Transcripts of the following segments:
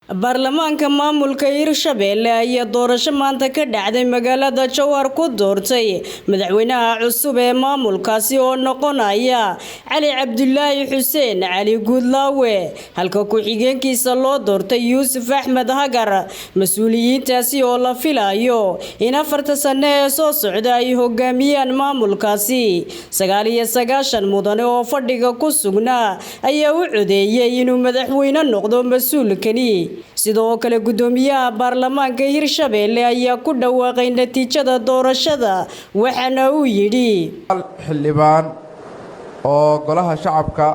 baarlamaanka maamulka Hirshabelle ayaa doorasho maanta ka dhacday magaalada Jowhar ku doortay madaxweynaha cusub ee maamulkaasi oo noqonaya Cali Cabdullaahi Xuseen Cali Guudlaawe halka ku xigeenkiisa loo doortay Yuusuf Axmed Hagar mas'uuliyiintaasi oo la filayo in 4 sano ee soo socda ay hogaamiyaan maamulkaasi 99 mudane oo fadhiga ku sugnaa ayaa u codeeyay inuu madaxweyne noqdo mas'uulkani sidoo kale gudoomiyaha baarlamaanka Hirshabelle ayaa ku dhawaaqay natiijada doorashada waxaana uu yiri xildhibaan oo golaha shacabka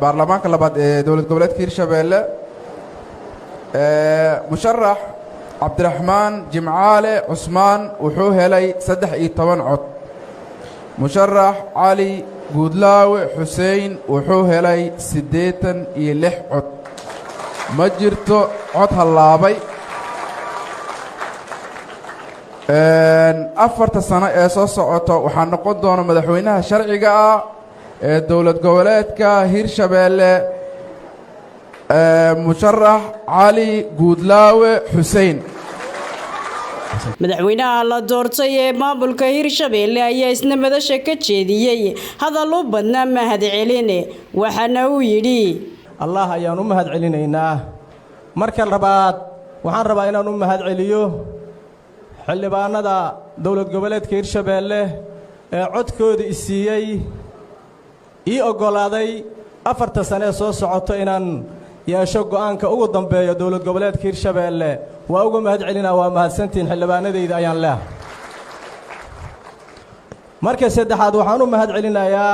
baarlamaanka labaad ee dawlad goboleedka Hirshabelle musharax Cabdiraxmaan Jimcaale Cusmaan wuxuu helay 13 cod musharax Cali Guudlaawe Xuseen wuxuu helay 86 cod ma jirto cod halaabay 4 sano ee soo socoto waxaa noqon doona madaxweynaha sharciga ah ee dawlad goboleedka Hirshabelle musharax Cali Guudlaawe Xuseen madaxweynaha la doortay ee maamulka Hirshabelle ayaa isna madasha ka jeediyay hadal u badnaa mahadcelin waxaana uu yiri Allah ayaan u mahadcelinaynaa marka labaad waxaan rabaa inaan u mahadceliyo xildhibaanada dawlad goboleedka Hirshabelle ee codkooda isiiyay ogolaaday 4 sano ee soo socoto inaan yeesho go'aanka ugu dambeeyo dawlad goboleedka Hirshabelle waa ugu mahadcelinaa waa mahadsantiin xildhibaanadayda ayaan leeyahay marka saddexaad waxaan u mahadcelinayaa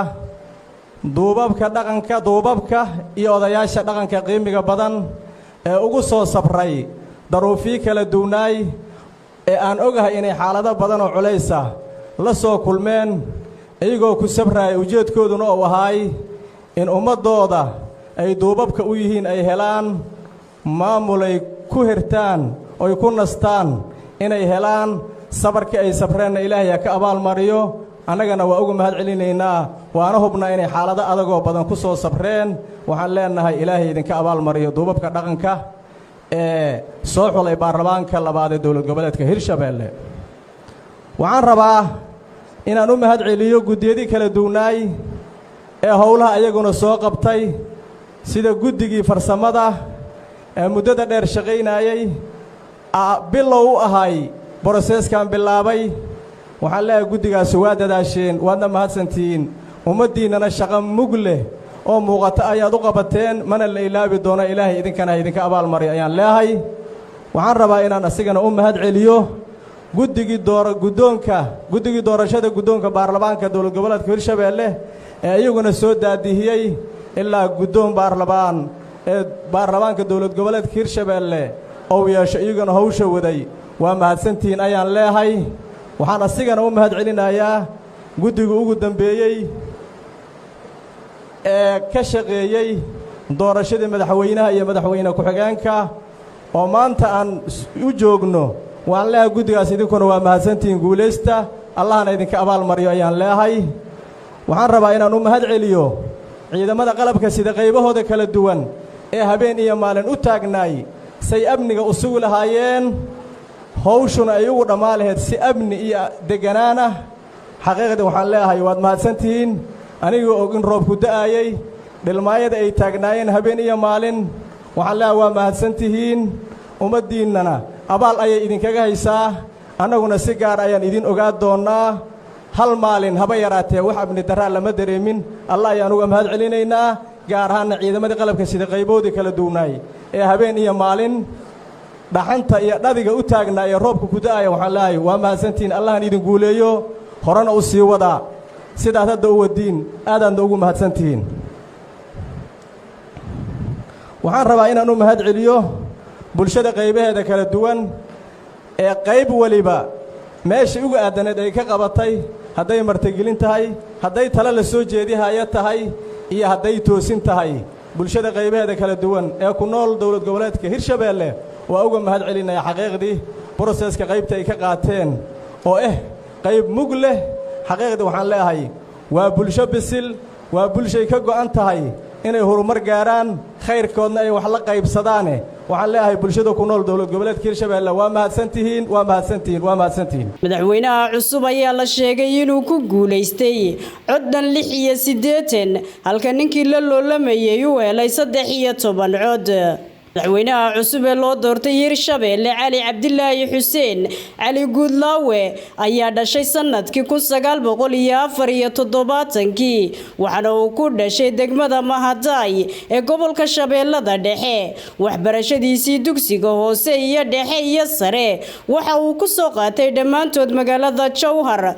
duubabka iyo odayaasha dhaqanka qiimiga badan ee ugu soo sabray daruufii kala duwanaay ee aan ogahay inay xaalado badan oo culays ah la soo kulmeen iyagoo ku sabray ujeedkooduna oo ahay in ummadooda ay duubabka u yihiin ay helaan maamulay ku hirtaan oo ku nastaan inay helaan sabarkii ay sabreen Ilaahay ka abaal mariyo annagana waa ugu mahadcelinaynaa waana hubnaa inay xaalado adag oo badan ku soo sabreen waxaan leenahay Ilaahay idinka abaal mariyo duubabka dhaqanka ee soo xulay baarlamaanka labaad ee dawlad goboleedka Hirshabelle waxaan rabaa inaan u mahadceliyo gudiyadii kala duwanaay ee howlaha ayaguna soo qabtay sida guddigii farsamada ee muddada dheer shaqaynayay bilow u ahay processkan bilaabay waxaan leeyahay guddigaas waa dadaasheen waadna mahadsantiin ummaddiinana shaqo mug leh oo muuqata ayaad u qabateen mana la ilaabi doona Ilaahay idinkana idinka abaal mariyo ayaan leeyahay waxaan rabaa inaan asigana u mahadceliyo guddigii doorashada guddoonka baarlamaanka dawlad goboleedka Hirshabelle ee iyaguna soo daadihiyay ilaa guddoon baarlamaan ee baarlamaanka dawlad goboleedka Hirshabelle oo yeesho iyaguna hawsha waday waa mahadsantiin ayaan leeyahay waxaan asigana u mahadcelinayaa guddiga ugu dambeeyay ee ka shaqeeyay doorashadii madaxweynaha iyo madaxweyne ku-xigeenka oo maanta aan u joogno waan leeyahay guddigaas idinkuna waa mahadsantiin guuleysta Allahna idinka abaal mariyo ayaan leeyahay waxaan rabaa inaan u mahadceliyo ciidamada qalabka sida qaybahooda kala duwan ee habeen iyo maalin u taagnaay say amniga u sugi lahaayeen hawshuna ay ugu dhammaan lahayd si amni iyo deganaan ah xaqiiqdii waxaan leeyahay waad mahadsantiin anigoo og in roobku da'ayay dhilmaayada ay taagnaayeen habeen iyo maalin waxaan leeyahay waa mahadsantihiin ummaddiinnana abaal ayay idinkaga haysaa annaguna si gaar ayaan idin ogaa doonnaa hal maalin haba yaraatee wax amni darraa lama dareemin Allah ayaan uga mahadcelinaynaa gaar ahaan ciidamadii qalabka sida qayboodii kala duwanaay ee habeen iyo maalin dhaxanta iyo dhadiga u taagnaa ee roobka ku da'aya waxaan leeyahay waa mahadsantiin Allahna idin guuleeyo horena u sii wada sidaad hadda u wadiin aadaadna ugu mahadsantihiin waxaan rabaa inaan u mahadceliyo bulshada qaybaheeda kala duwan ee qayb waliba meeshii ugu aadaneed ay ka qabatay hadday martigelin tahay hadday talo la soo jeedihaya tahay iyo hadday toosin tahay bulshada qaybaheeda kala duwan ee ku nool dawlad goboleedka Hirshabelle waa uga mahadcelinaya xaqiiqdii processka qaybta ay ka qaateen oo qayb mug leh xaqiiqdii waxaan leeyahay waa bulsho bisil waa bulshay ka go'an tahay inay horumar gaaraan khayrkoodna ay wax la qaybsadaane waxaan leeyahay bulshada ku nool dowlad goboleedka Hirshabeelle waa mahadsantihiin madaxweynaha cusub ayaa la sheegay inuu ku guuleystay coddan 86 halka ninkii la loolamayay uu helay 13 cod madaxweynaha cusub ee loo doortay Hirshabeelle Cali Cabdillaahi Xuseen Cali Guudlaawe ayaa dhashay sanadkii 1974 waxaana uu ku dhashay degmada Mahaday ee gobolka Shabeellada Dhexe waxbarashadiisii dugsiga hoose iyo dhexe iyo sare waxa uu ku soo qaatay dhammaantood magaalada Jowhar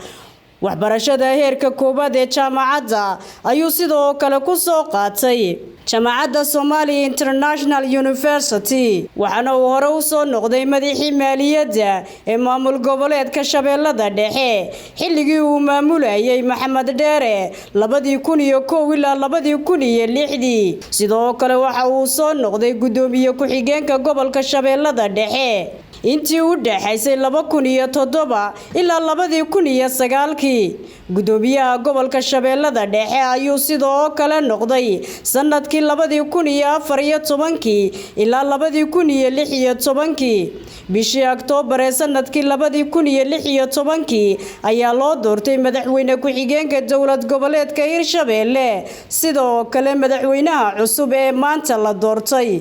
waxbarashada heerka koobaad ee jaamacadda ayuu sidoo kale ku soo qaatay jaamacadda Somali International University waxaana uu hore u soo noqday madaxii maaliyadda ee maamul goboleedka Shabeellada Dhexe xilligii uu maamulayay Maxamed Dheere 2001 ilaa 2006 sidoo kale waxa uu soo noqday gudoomiye ku-xigeenka gobolka Shabeellada Dhexe intii u dhaxaysay 2007 ilaa 2009 gudoomiyaha gobolka Shabeellada Dhexe ayuu sidoo kale noqday sanadkii 2014 ilaa 2016 bishii Oktoobar ee sanadkii 2016 ayaa loo doortay madaxweyne ku-xigeenka dowlad goboleedka Hirshabeelle sidoo kale madaxweynaha cusub ee maanta la doortay